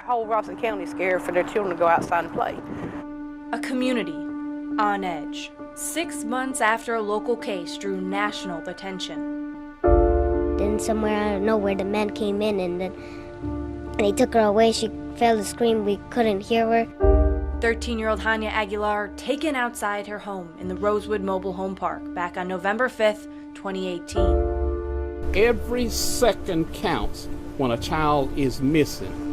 whole Robeson County is scared for their children to go outside and play. A community on edge, 6 months after a local case drew national attention. Then somewhere out of nowhere, the man came in and then they took her away. She fell to scream. We couldn't hear her. 13-year-old Hania Aguilar taken outside her home in the Rosewood Mobile Home Park back on November 5th, 2018. Every second counts when a child is missing.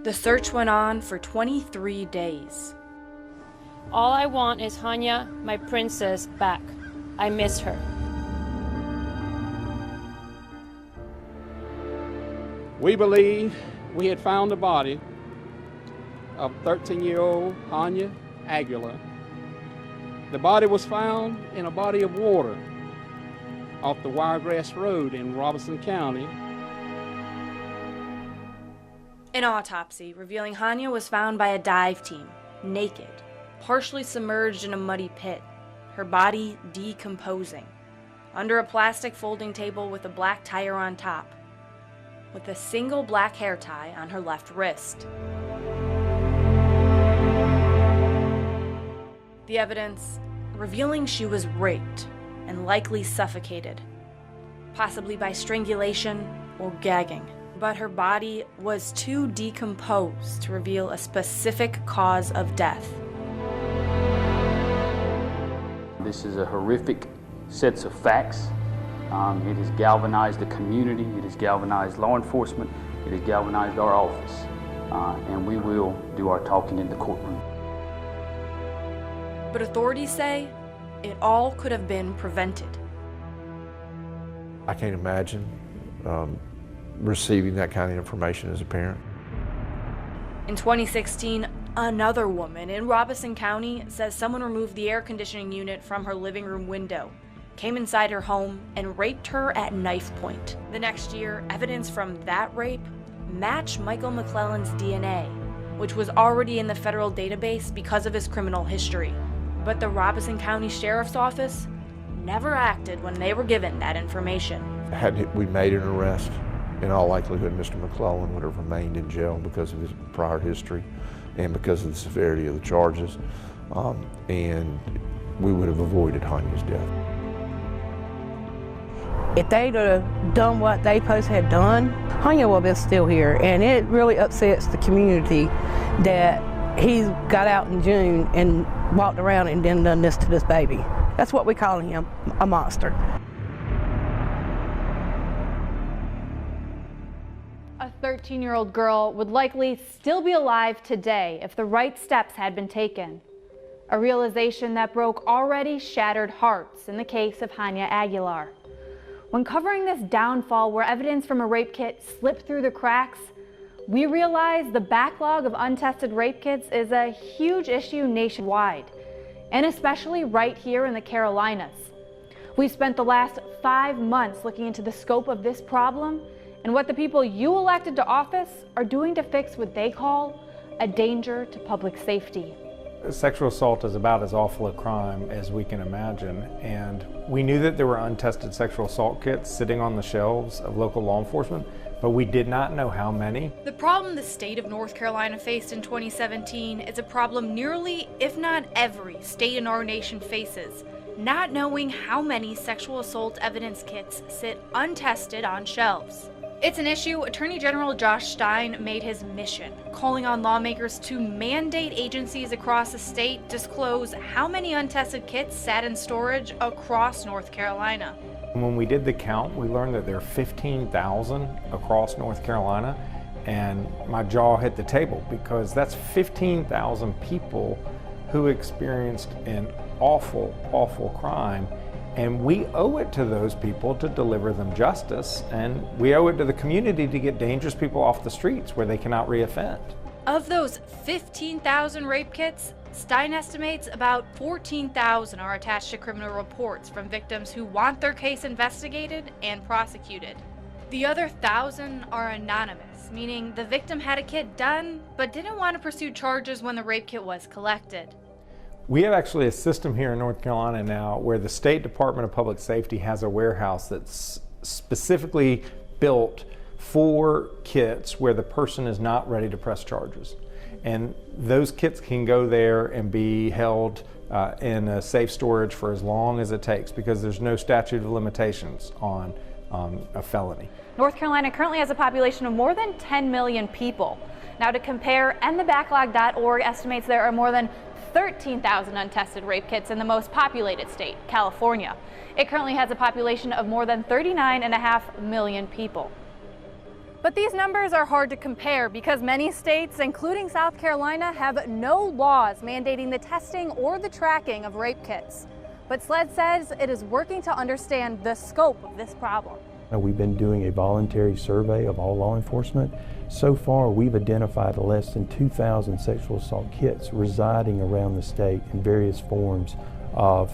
The search went on for 23 days. All I want is Hania, my princess, back. I miss her. We believe we had found the body of 13-year-old Hania Aguilar. The body was found in a body of water off the Wiregrass Road in Robeson County. An autopsy revealing Hania was found by a dive team, naked, partially submerged in a muddy pit, her body decomposing, under a plastic folding table with a black tire on top, with a single black hair tie on her left wrist. The evidence revealing she was raped and likely suffocated, possibly by strangulation or gagging. But her body was too decomposed to reveal a specific cause of death. This is a horrific set of facts. It has galvanized the community, it has galvanized law enforcement, it has galvanized our office, and we will do our talking in the courtroom. But authorities say it all could have been prevented. I can't imagine receiving that kind of information as a parent. In 2016, another woman in Robeson County says someone removed the air conditioning unit from her living room window, came inside her home, and raped her at knife point. The next year, evidence from that rape matched Michael McClellan's DNA, which was already in the federal database because of his criminal history. But the Robeson County Sheriff's Office never acted when they were given that information. Had we made an arrest, in all likelihood, Mr. McClellan would have remained in jail because of his prior history and because of the severity of the charges, and we would have avoided Hania's death. If they'd have done what they supposed to have done, Hania would have been still here. And it really upsets the community that he got out in June and walked around and then done this to this baby. That's what we call him, a monster. A 13-year-old girl would likely still be alive today if the right steps had been taken. A realization that broke already shattered hearts in the case of Hania Aguilar. When covering this downfall where evidence from a rape kit slipped through the cracks, we realized the backlog of untested rape kits is a huge issue nationwide, and especially right here in the Carolinas. We've spent the last 5 months looking into the scope of this problem and what the people you elected to office are doing to fix what they call a danger to public safety. Sexual assault is about as awful a crime as we can imagine, and we knew that there were untested sexual assault kits sitting on the shelves of local law enforcement, but we did not know how many. The problem the state of North Carolina faced in 2017 is a problem nearly, if not every, state in our nation faces, not knowing how many sexual assault evidence kits sit untested on shelves. It's an issue Attorney General Josh Stein made his mission, calling on lawmakers to mandate agencies across the state disclose how many untested kits sat in storage across North Carolina. When we did the count, we learned that there are 15,000 across North Carolina, and my jaw hit the table because that's 15,000 people who experienced an awful, awful crime. And we owe it to those people to deliver them justice, and we owe it to the community to get dangerous people off the streets where they cannot reoffend. Of those 15,000 rape kits, Stein estimates about 14,000 are attached to criminal reports from victims who want their case investigated and prosecuted. The other 1,000 are anonymous, meaning the victim had a kit done but didn't want to pursue charges when the rape kit was collected. We have actually a system here in North Carolina now where the State Department of Public Safety has a warehouse that's specifically built for kits where the person is not ready to press charges. And those kits can go there and be held in a safe storage for as long as it takes, because there's no statute of limitations on a felony. North Carolina currently has a population of more than 10 million people. Now, to compare, endthebacklog.org estimates there are more than 13,000 untested rape kits in the most populated state, California. It currently has a population of more than 39.5 million people. But these numbers are hard to compare because many states, including South Carolina, have no laws mandating the testing or the tracking of rape kits. But SLED says it is working to understand the scope of this problem. We've been doing a voluntary survey of all law enforcement. So far, we've identified less than 2,000 sexual assault kits residing around the state in various forms of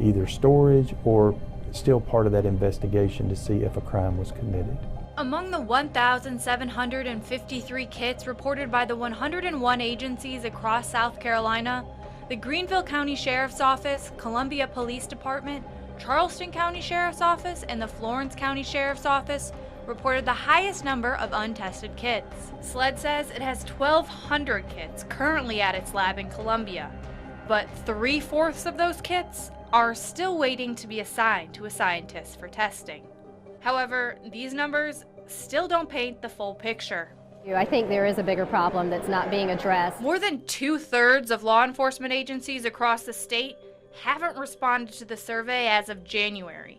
either storage or still part of that investigation to see if a crime was committed. Among the 1,753 kits reported by the 101 agencies across South Carolina, the Greenville County Sheriff's Office, Columbia Police Department, Charleston County Sheriff's Office, and the Florence County Sheriff's Office reported the highest number of untested kits. SLED says it has 1,200 kits currently at its lab in Columbia, but 3/4 of those kits are still waiting to be assigned to a scientist for testing. However, these numbers still don't paint the full picture. I think there is a bigger problem that's not being addressed. More than 2/3 of law enforcement agencies across the state haven't responded to the survey as of January.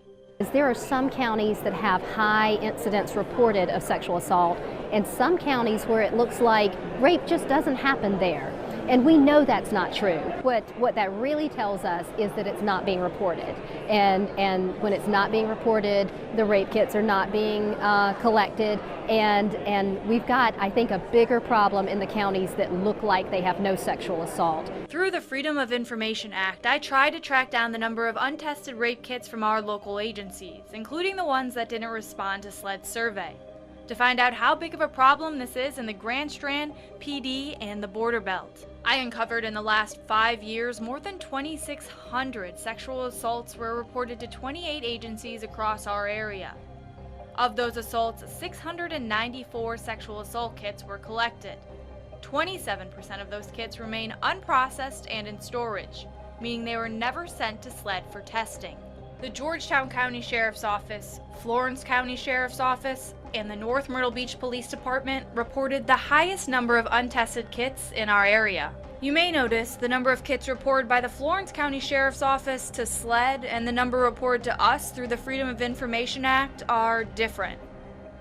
There are some counties that have high incidents reported of sexual assault, and some counties where it looks like rape just doesn't happen there. And we know that's not true. What that really tells us is that it's not being reported. And when it's not being reported, the rape kits are not being collected. And we've got, I think, a bigger problem in the counties that look like they have no sexual assault. Through the Freedom of Information Act, I tried to track down the number of untested rape kits from our local agencies, including the ones that didn't respond to SLED's survey, to find out how big of a problem this is in the Grand Strand, PD, and the Border Belt. I uncovered in the last 5 years more than 2,600 sexual assaults were reported to 28 agencies across our area. Of those assaults, 694 sexual assault kits were collected. 27% of those kits remain unprocessed and in storage, meaning they were never sent to SLED for testing. The Georgetown County Sheriff's Office, Florence County Sheriff's Office, and the North Myrtle Beach Police Department reported the highest number of untested kits in our area. You may notice the number of kits reported by the Florence County Sheriff's Office to SLED and the number reported to us through the Freedom of Information Act are different,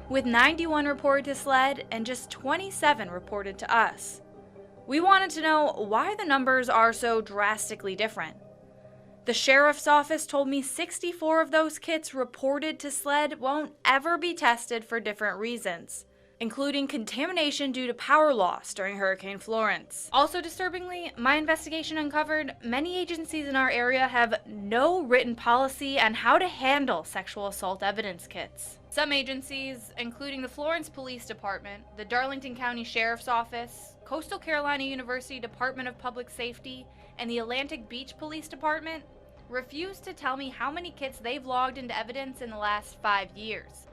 with 91 reported to SLED and just 27 reported to us. We wanted to know why the numbers are so drastically different. The Sheriff's Office told me 64 of those kits reported to SLED won't ever be tested for different reasons, including contamination due to power loss during Hurricane Florence. Also disturbingly, my investigation uncovered many agencies in our area have no written policy on how to handle sexual assault evidence kits. Some agencies, including the Florence Police Department, the Darlington County Sheriff's Office, Coastal Carolina University Department of Public Safety, and the Atlantic Beach Police Department, refused to tell me how many kits they've logged into evidence in the last 5 years,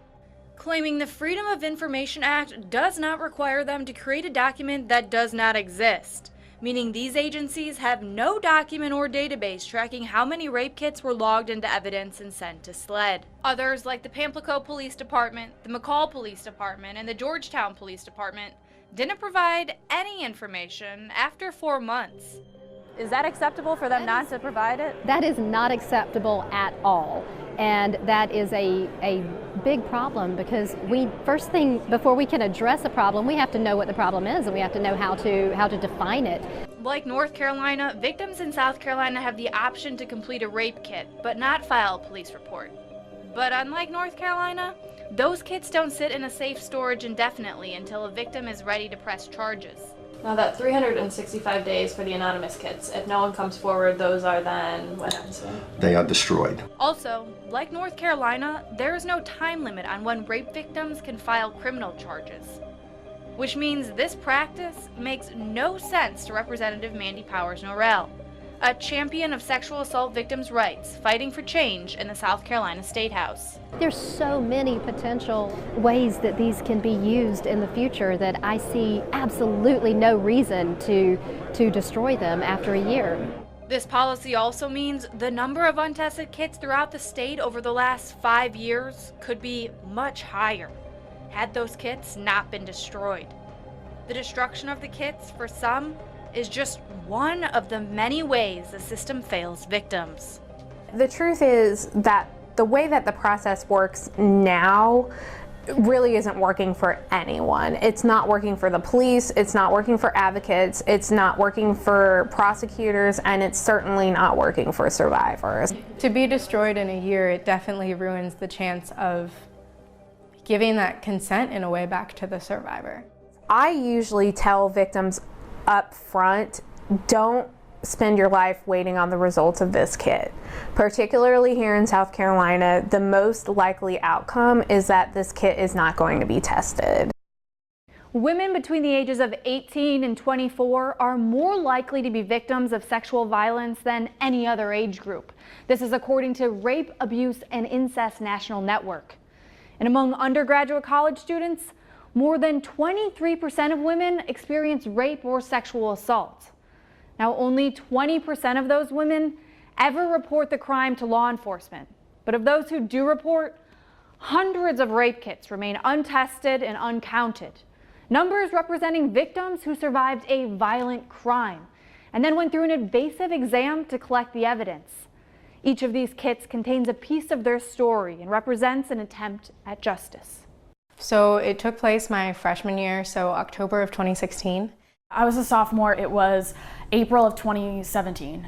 claiming the Freedom of Information Act does not require them to create a document that does not exist, meaning these agencies have no document or database tracking how many rape kits were logged into evidence and sent to SLED. Others, like the Pamplico Police Department, the McCall Police Department, and the Georgetown Police Department, didn't provide any information after 4 months. Is that acceptable for them not to provide it? That is not acceptable at all. And that is a big problem because first thing, before we can address a problem, we have to know what the problem is and we have to know how to define it. Like North Carolina, victims in South Carolina have the option to complete a rape kit, but not file a police report. But unlike North Carolina, those kits don't sit in a safe storage indefinitely until a victim is ready to press charges. Now that 365 days for the anonymous kits, if no one comes forward, those are then, what happens to them? They are destroyed. Also, like North Carolina, there is no time limit on when rape victims can file criminal charges, which means this practice makes no sense to Representative Mandy Powers Norrell. a champion of sexual assault victims' rights, fighting for change in the South Carolina State House. There's so many potential ways that these can be used in the future that I see absolutely no reason to destroy them after a year. This policy also means the number of untested kits throughout the state over the last 5 years could be much higher had those kits not been destroyed. The destruction of the kits, for some, is just one of the many ways the system fails victims. The truth is that the way that the process works now really isn't working for anyone. It's not working for the police, it's not working for advocates, it's not working for prosecutors, and it's certainly not working for survivors. To be destroyed in a year, it definitely ruins the chance of giving that consent in a way back to the survivor. I usually tell victims up front, don't spend your life waiting on the results of this kit. Particularly here in South Carolina, the most likely outcome is that this kit is not going to be tested. Women between the ages of 18 and 24 are more likely to be victims of sexual violence than any other age group. This is according to Rape, Abuse, and Incest National Network. And among undergraduate college students, more than 23% of women experience rape or sexual assault. Now, only 20% of those women ever report the crime to law enforcement. But of those who do report, hundreds of rape kits remain untested and uncounted. Numbers representing victims who survived a violent crime and then went through an invasive exam to collect the evidence. Each of these kits contains a piece of their story and represents an attempt at justice. So it took place my freshman year, so October of 2016. I was a sophomore. It was April of 2017.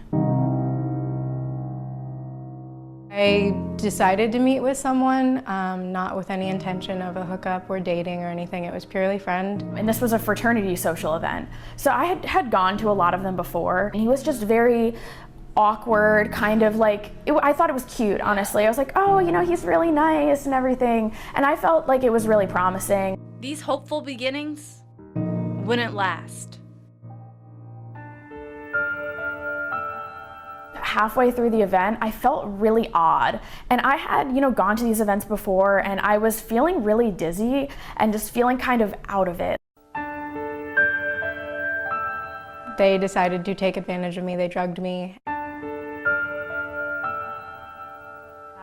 I decided to meet with someone, not with any intention of a hookup or dating or anything. It was purely friend. And this was a fraternity social event. So I had gone to a lot of them before. And he was just very awkward, kind of like, I thought it was cute, honestly. I was like, oh, you know, he's really nice and everything. And I felt like it was really promising. These hopeful beginnings wouldn't last. Halfway through the event, I felt really odd. And I had, gone to these events before, and I was feeling really dizzy and just feeling kind of out of it. They decided to take advantage of me. They drugged me.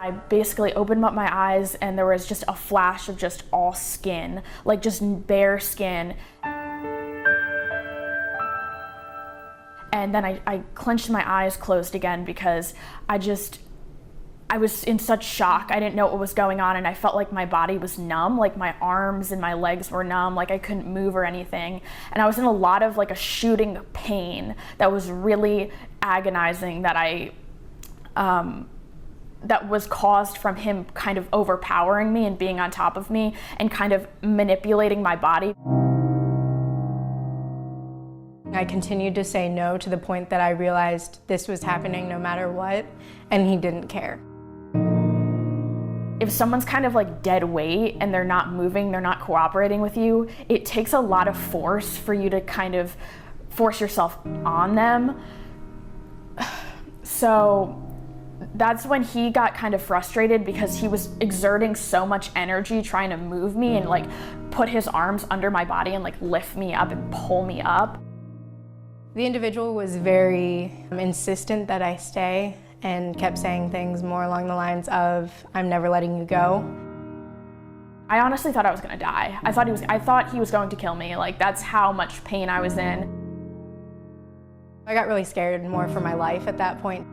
I basically opened up my eyes and there was just a flash of just all skin, like just bare skin. And then I clenched my eyes closed again because I was in such shock. I didn't know what was going on and I felt like my body was numb, like my arms and my legs were numb, like I couldn't move or anything. And I was in a lot of like a shooting pain that was really agonizing that that was caused from him kind of overpowering me and being on top of me and kind of manipulating my body. I continued to say no to the point that I realized this was happening no matter what, and he didn't care. If someone's kind of like dead weight and they're not moving, they're not cooperating with you, it takes a lot of force for you to kind of force yourself on them. So that's when he got kind of frustrated because he was exerting so much energy trying to move me and like put his arms under my body and like lift me up and pull me up. The individual was very insistent that I stay and kept saying things more along the lines of, I'm never letting you go. I honestly thought I was gonna die. I thought he was going to kill me. Like, that's how much pain I was in. I got really scared more for my life at that point.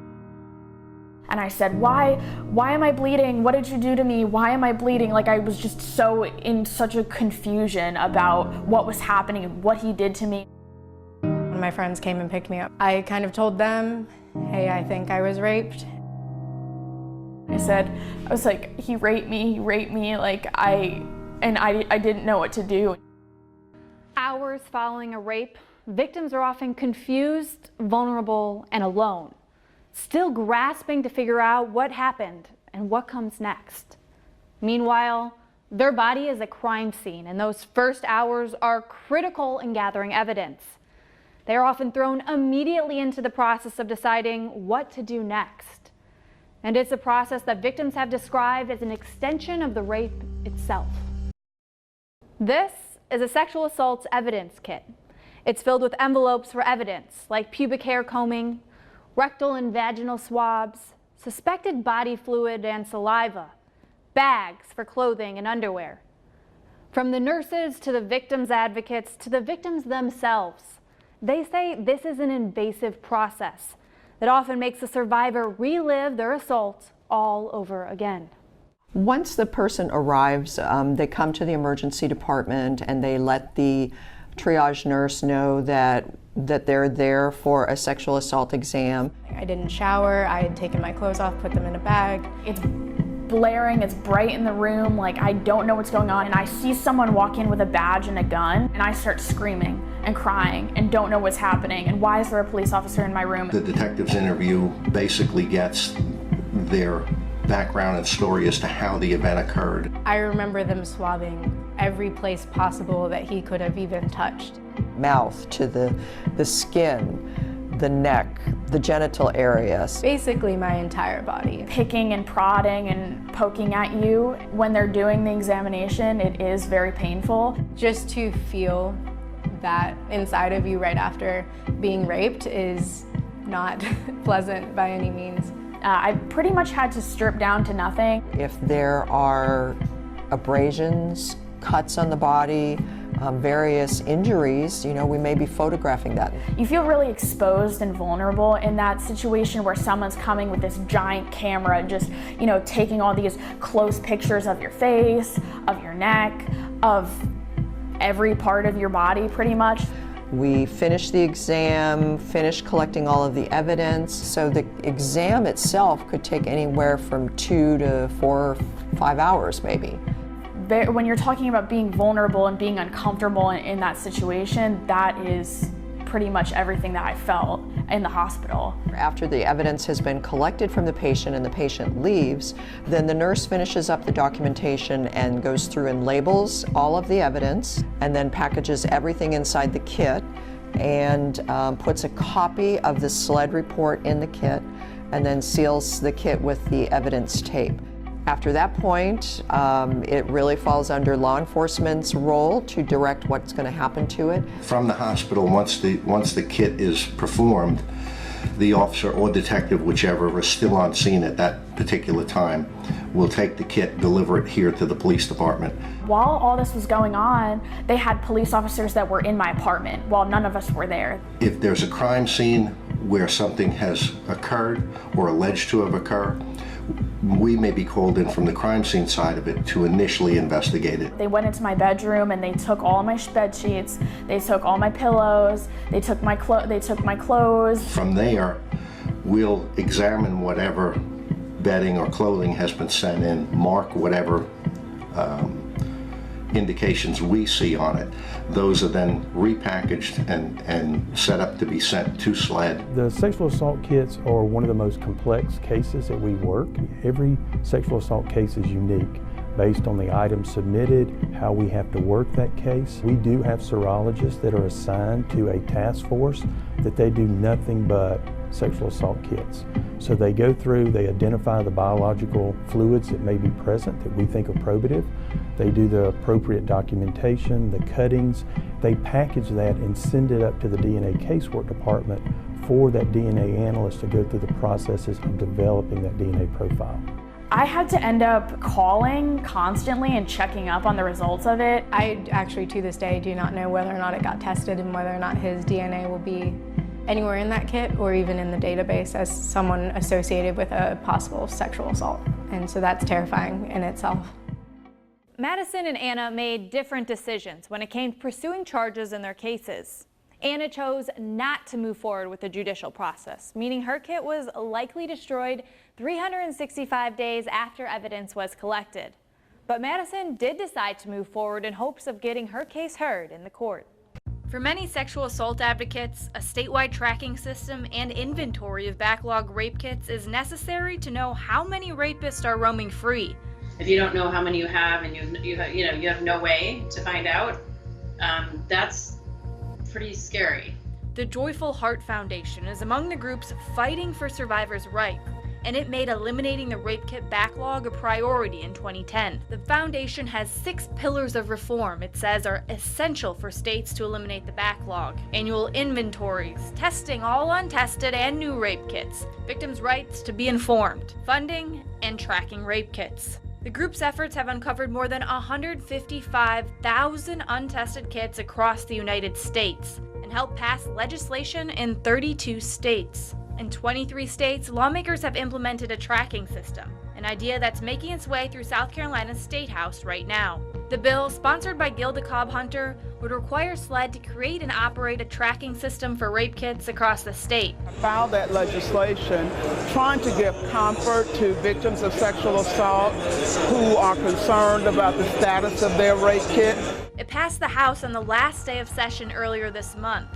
And I said, why am I bleeding? What did you do to me? Why am I bleeding? Like, I was just so in such a confusion about what was happening and what he did to me. When my friends came and picked me up, I kind of told them, hey, I think I was raped. I was like, he raped me, like I didn't know what to do. Hours following a rape, victims are often confused, vulnerable, and alone, still grasping to figure out what happened and what comes next. Meanwhile, their body is a crime scene, and those first hours are critical in gathering evidence. They are often thrown immediately into the process of deciding what to do next. And it's a process that victims have described as an extension of the rape itself. This is a sexual assault evidence kit. It's filled with envelopes for evidence like pubic hair combing, rectal and vaginal swabs, suspected body fluid and saliva, bags for clothing and underwear. From the nurses to the victims' advocates to the victims themselves, they say this is an invasive process that often makes the survivor relive their assault all over again. Once the person arrives, they come to the emergency department and they let the triage nurse know that they're there for a sexual assault exam. I didn't shower, I had taken my clothes off, put them in a bag. It's blaring, it's bright in the room, like I don't know what's going on, and I see someone walk in with a badge and a gun, and I start screaming and crying and don't know what's happening, and why is there a police officer in my room? The detective's interview basically gets their background and story as to how the event occurred. I remember them swabbing every place possible that he could have even touched. Mouth to the skin, the neck, the genital areas. Basically my entire body. Picking and prodding and poking at you when they're doing the examination, it is very painful. Just to feel that inside of you right after being raped is not pleasant by any means. I pretty much had to strip down to nothing. If there are abrasions, cuts on the body, various injuries, we may be photographing that. You feel really exposed and vulnerable in that situation where someone's coming with this giant camera and just, taking all these close pictures of your face, of your neck, of every part of your body pretty much. We finished the exam, finished collecting all of the evidence. So the exam itself could take anywhere from 2 to 4 or 5 hours maybe. When you're talking about being vulnerable and being uncomfortable in that situation, that is pretty much everything that I felt in the hospital. After the evidence has been collected from the patient and the patient leaves, then the nurse finishes up the documentation and goes through and labels all of the evidence and then packages everything inside the kit and puts a copy of the SLED report in the kit and then seals the kit with the evidence tape. After that point, it really falls under law enforcement's role to direct what's going to happen to it. From the hospital, once the kit is performed, the officer or detective, whichever, is still on scene at that particular time, will take the kit, deliver it here to the police department. While all this was going on, they had police officers that were in my apartment while none of us were there. If there's a crime scene where something has occurred or alleged to have occurred, we may be called in from the crime scene side of it to initially investigate it. They went into my bedroom and they took all my bed sheets, they took all my pillows, they took my clothes. From there, we'll examine whatever bedding or clothing has been sent in, mark whatever indications we see on it. Those are then repackaged and set up to be sent to SLED. The sexual assault kits are one of the most complex cases that we work. Every sexual assault case is unique based on the items submitted, how we have to work that case. We do have serologists that are assigned to a task force that they do nothing but sexual assault kits. So they go through, they identify the biological fluids that may be present that we think are probative. They do the appropriate documentation, the cuttings. They package that and send it up to the DNA casework department for that DNA analyst to go through the processes of developing that DNA profile. I had to end up calling constantly and checking up on the results of it. I actually, to this day, do not know whether or not it got tested and whether or not his DNA will be anywhere in that kit or even in the database as someone associated with a possible sexual assault. And so that's terrifying in itself. Madison and Anna made different decisions when it came to pursuing charges in their cases. Anna chose not to move forward with the judicial process, meaning her kit was likely destroyed 365 days after evidence was collected. But Madison did decide to move forward in hopes of getting her case heard in the court. For many sexual assault advocates, a statewide tracking system and inventory of backlog rape kits is necessary to know how many rapists are roaming free. If you don't know how many you have and you have no way to find out, that's pretty scary. The Joyful Heart Foundation is among the groups fighting for survivors' rights, and it made eliminating the rape kit backlog a priority in 2010. The foundation has 6 pillars of reform it says are essential for states to eliminate the backlog: annual inventories, testing all untested and new rape kits, victims' rights to be informed, funding, and tracking rape kits. The group's efforts have uncovered more than 155,000 untested kits across the United States and helped pass legislation in 32 states. In 23 states, lawmakers have implemented a tracking system, an idea that's making its way through South Carolina's State House right now. The bill, sponsored by Gilda Cobb Hunter, would require SLED to create and operate a tracking system for rape kits across the state. I filed that legislation trying to give comfort to victims of sexual assault who are concerned about the status of their rape kit. It passed the House on the last day of session earlier this month,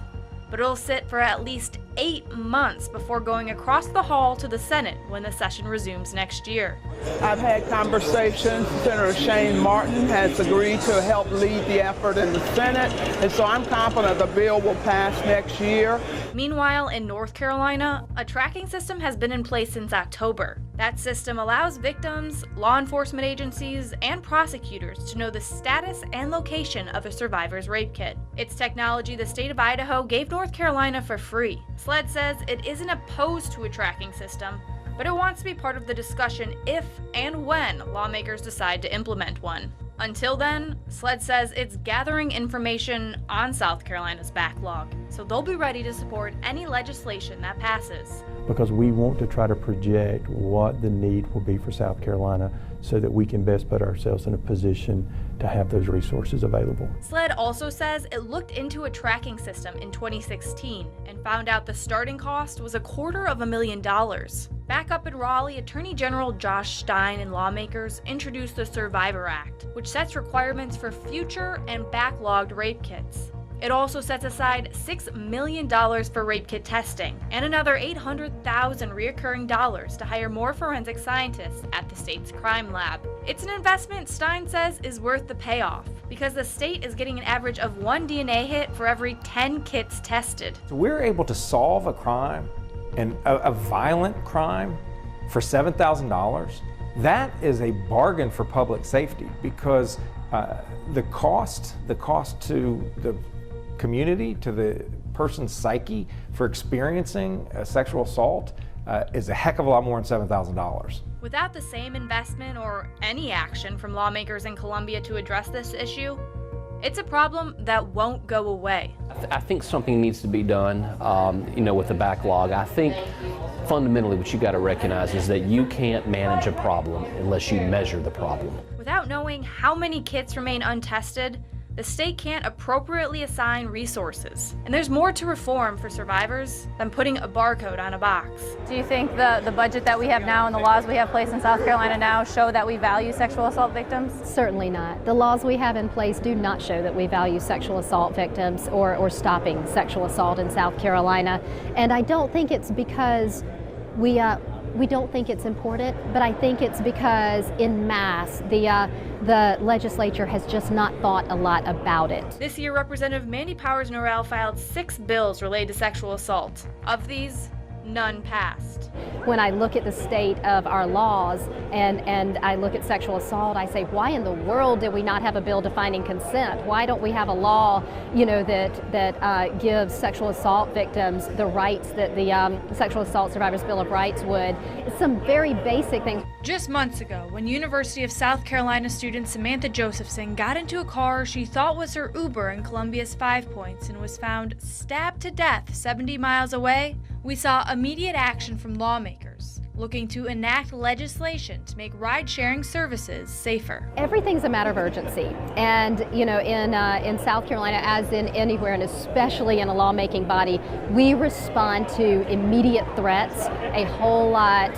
but it'll sit for at least 8 months before going across the hall to the Senate when the session resumes next year. I've had conversations. Senator Shane Martin has agreed to help lead the effort in the Senate, and so I'm confident the bill will pass next year. Meanwhile, in North Carolina, a tracking system has been in place since October. That system allows victims, law enforcement agencies, and prosecutors to know the status and location of a survivor's rape kit. It's technology the state of Idaho gave North Carolina for free. SLED says it isn't opposed to a tracking system, but it wants to be part of the discussion if and when lawmakers decide to implement one. Until then, SLED says it's gathering information on South Carolina's backlog, so they'll be ready to support any legislation that passes. Because we want to try to project what the need will be for South Carolina so that we can best put ourselves in a position to have those resources available. SLED also says it looked into a tracking system in 2016 and found out the starting cost was $250,000. Back up in Raleigh, Attorney General Josh Stein and lawmakers introduced the Survivor Act, which sets requirements for future and backlogged rape kits. It also sets aside $6 million for rape kit testing and another $800,000 reoccurring dollars to hire more forensic scientists at the state's crime lab. It's an investment Stein says is worth the payoff because the state is getting an average of 1 DNA hit for every 10 kits tested. So we're able to solve a crime, and a violent crime, for $7,000. That is a bargain for public safety because the cost to the community, to the person's psyche for experiencing a sexual assault is a heck of a lot more than $7,000. Without the same investment or any action from lawmakers in Columbia to address this issue, it's a problem that won't go away. I think something needs to be done, with the backlog. I think fundamentally what you got to recognize is that you can't manage a problem unless you measure the problem. Without knowing how many kits remain untested, the state can't appropriately assign resources. And there's more to reform for survivors than putting a barcode on a box. Do you think the budget that we have now and the laws we have placed in South Carolina now show that we value sexual assault victims? Certainly not. The laws we have in place do not show that we value sexual assault victims or stopping sexual assault in South Carolina. And I don't think it's because we don't think it's important, but I think it's because en masse the legislature has just not thought a lot about it. This year, Representative Mandy Powers Norrell filed 6 bills related to sexual assault. Of these, none passed. When I look at the state of our laws and I look at sexual assault, I say, why in the world did we not have a bill defining consent? Why don't we have a law, that gives sexual assault victims the rights that the Sexual Assault Survivors Bill of Rights would? It's some very basic things. Just months ago, when University of South Carolina student Samantha Josephson got into a car she thought was her Uber in Columbia's 5 Points and was found stabbed to death 70 miles away, we saw immediate action from lawmakers looking to enact legislation to make ride-sharing services safer. Everything's a matter of urgency, and in South Carolina, as in anywhere, and especially in a lawmaking body, we respond to immediate threats a whole lot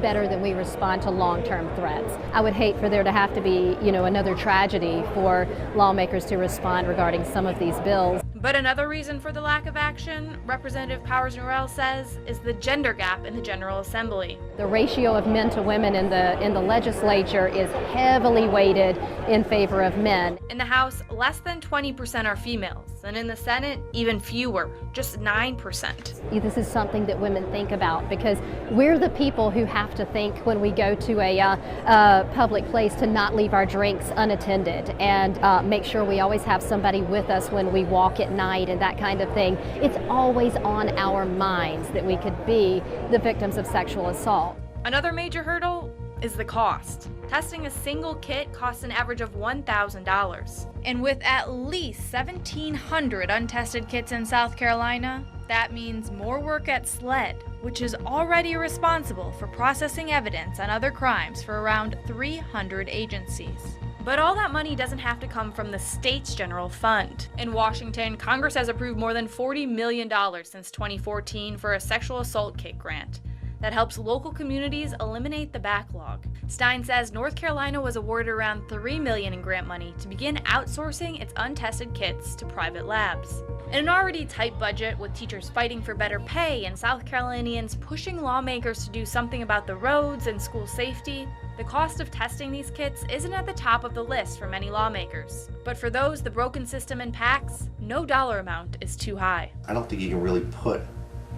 better than we respond to long-term threats. I would hate for there to have to be, another tragedy for lawmakers to respond regarding some of these bills. But another reason for the lack of action, Representative Powers-Norrell says, is the gender gap in the General Assembly. The ratio of men to women in the legislature is heavily weighted in favor of men. In the House, less than 20% are females, and in the Senate, even fewer, just 9%. This is something that women think about because we're the people who have to think when we go to a public place to not leave our drinks unattended and make sure we always have somebody with us when we walk at night and that kind of thing. It's always on our minds that we could be the victims of sexual assault. Another major hurdle is the cost. Testing a single kit costs an average of $1,000. And with at least 1,700 untested kits in South Carolina, that means more work at SLED, which is already responsible for processing evidence on other crimes for around 300 agencies. But all that money doesn't have to come from the state's general fund. In Washington, Congress has approved more than $40 million since 2014 for a sexual assault kit grant that helps local communities eliminate the backlog. Stein says North Carolina was awarded around $3 million in grant money to begin outsourcing its untested kits to private labs. In an already tight budget, with teachers fighting for better pay and South Carolinians pushing lawmakers to do something about the roads and school safety, the cost of testing these kits isn't at the top of the list for many lawmakers. But for those the broken system impacts, no dollar amount is too high. I don't think you can really put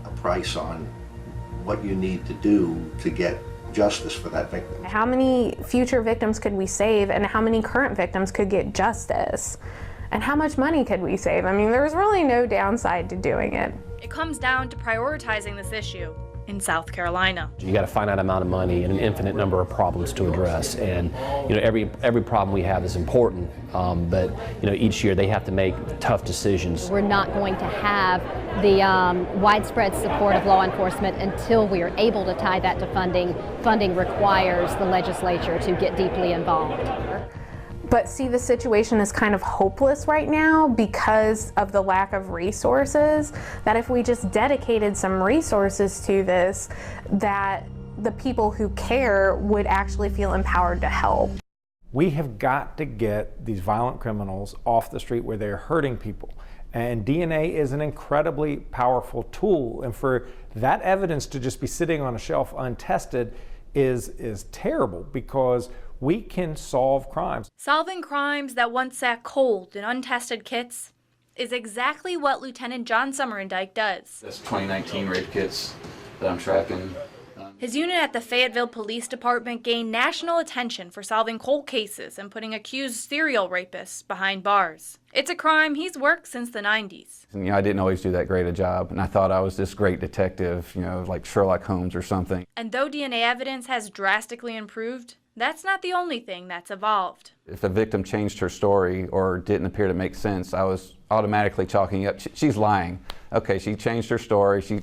a price on what you need to do to get justice for that victim. How many future victims could we save, and how many current victims could get justice? And how much money could we save? I mean, there's really no downside to doing it. It comes down to prioritizing this issue in South Carolina. You got a finite amount of money and an infinite number of problems to address, and every problem we have is important, but each year they have to make tough decisions. We're not going to have the widespread support of law enforcement until we are able to tie that to funding. Funding requires the legislature to get deeply involved. But see, the situation is kind of hopeless right now because of the lack of resources, that if we just dedicated some resources to this, that the people who care would actually feel empowered to help. We have got to get these violent criminals off the street where they're hurting people. And DNA is an incredibly powerful tool. And for that evidence to just be sitting on a shelf untested is terrible, because we can solve crimes. Solving crimes that once sat cold in untested kits is exactly what Lieutenant John Summerendike does. That's 2019 rape kits that I'm tracking. His unit at the Fayetteville Police Department gained national attention for solving cold cases and putting accused serial rapists behind bars. It's a crime he's worked since the 90s. I didn't always do that great a job, and I thought I was this great detective, like Sherlock Holmes or something. And though DNA evidence has drastically improved, that's not the only thing that's evolved. If a victim changed her story or didn't appear to make sense, I was automatically chalking up, she's lying. Okay, she changed her story. She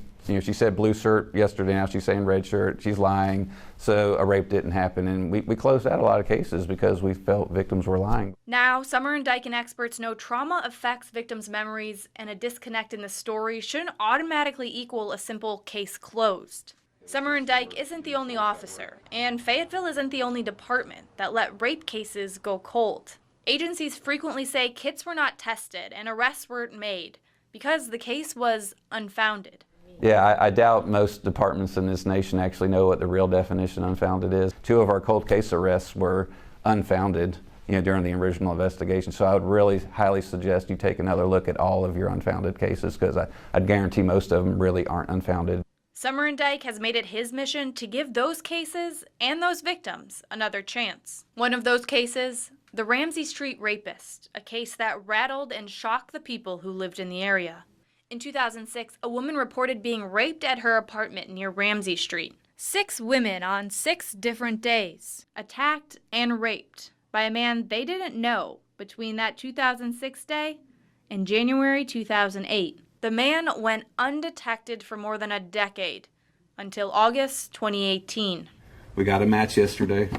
said blue shirt yesterday, now she's saying red shirt. She's lying, so a rape didn't happen. And we closed out a lot of cases because we felt victims were lying. Now, Summerendike and experts know trauma affects victims' memories, and a disconnect in the story shouldn't automatically equal a simple case closed. Summerendike isn't the only officer, and Fayetteville isn't the only department that let rape cases go cold. Agencies frequently say kits were not tested and arrests weren't made because the case was unfounded. Yeah, I doubt most departments in this nation actually know what the real definition of unfounded is. 2 of our cold case arrests were unfounded, during the original investigation. So I would really highly suggest you take another look at all of your unfounded cases, because I'd guarantee most of them really aren't unfounded. Summerendike has made it his mission to give those cases and those victims another chance. One of those cases, the Ramsey Street rapist, a case that rattled and shocked the people who lived in the area. In 2006, a woman reported being raped at her apartment near Ramsey Street. 6 women on 6 different days, attacked and raped by a man they didn't know between that 2006 day and January 2008. The man went undetected for more than a decade, until August 2018. We got a match yesterday.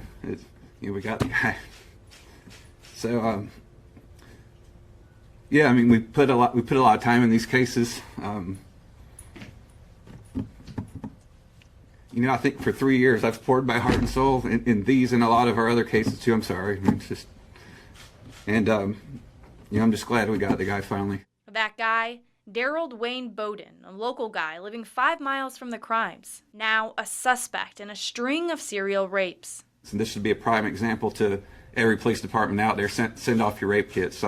We got the guy. So, yeah, I mean, we put a lot of time in these cases. I think for 3 years I've poured my heart and soul in these and a lot of our other cases too. I'm sorry. I'm just glad we got the guy finally. That guy, Daryl Dwayne Bowden, a local guy living 5 miles from the crimes, now a suspect in a string of serial rapes. So this should be a prime example to every police department out there. Send off your rape kits.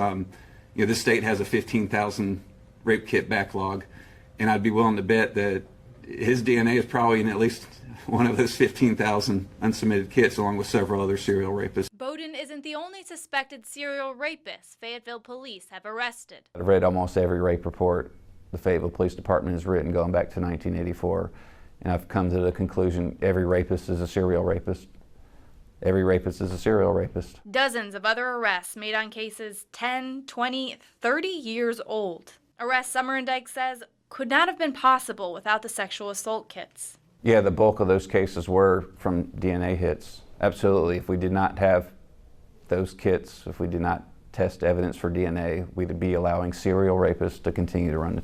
This state has a 15,000 rape kit backlog, and I'd be willing to bet that his DNA is probably in at least one of those 15,000 unsubmitted kits, along with several other serial rapists. Bowden isn't the only suspected serial rapist Fayetteville police have arrested. I've read almost every rape report the Fayetteville Police Department has written going back to 1984, and I've come to the conclusion every rapist is a serial rapist. Every rapist is a serial rapist. Dozens of other arrests made on cases 10, 20, 30 years old. Arrests Summerdijk says could not have been possible without the sexual assault kits. Yeah, the bulk of those cases were from DNA hits. Absolutely. If we did not have those kits, if we did not test evidence for DNA, we'd be allowing serial rapists to continue to run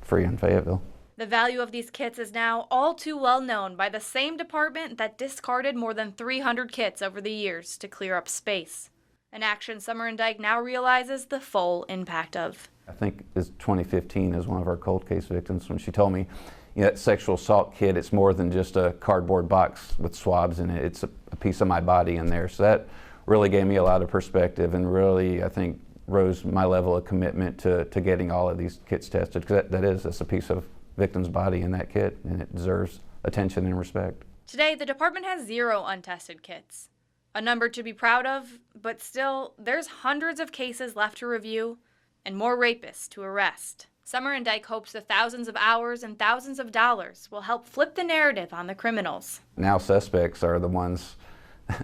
free in Fayetteville. The value of these kits is now all too well known by the same department that discarded more than 300 kits over the years to clear up space. An action Summerdijk now realizes the full impact of. I think it's 2015 as one of our cold case victims when she told me, that sexual assault kit, it's more than just a cardboard box with swabs in it. It's a piece of my body in there. So that really gave me a lot of perspective and really, I think, rose my level of commitment to getting all of these kits tested, because that's a piece of victim's body in that kit, and it deserves attention and respect. Today, the department has 0 untested kits. A number to be proud of, but still, there's hundreds of cases left to review and more rapists to arrest. Summerdijk hopes the thousands of hours and thousands of dollars will help flip the narrative on the criminals. Now suspects are the ones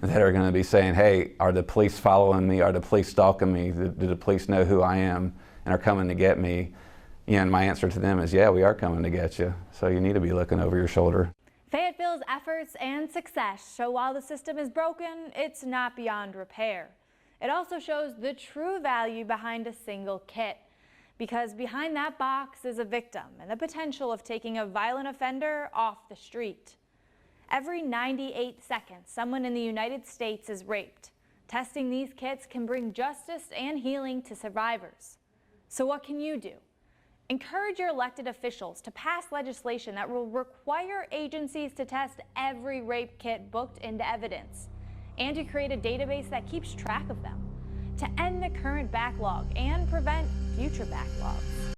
that are going to be saying, hey, are the police following me? Are the police stalking me? Do the police know who I am and are coming to get me? And my answer to them is, yeah, we are coming to get you. So you need to be looking over your shoulder. Fayetteville's efforts and success show while the system is broken, it's not beyond repair. It also shows the true value behind a single kit, because behind that box is a victim and the potential of taking a violent offender off the street. Every 98 seconds, someone in the United States is raped. Testing these kits can bring justice and healing to survivors. So what can you do? Encourage your elected officials to pass legislation that will require agencies to test every rape kit booked into evidence, and to create a database that keeps track of them, to end the current backlog and prevent future backlogs.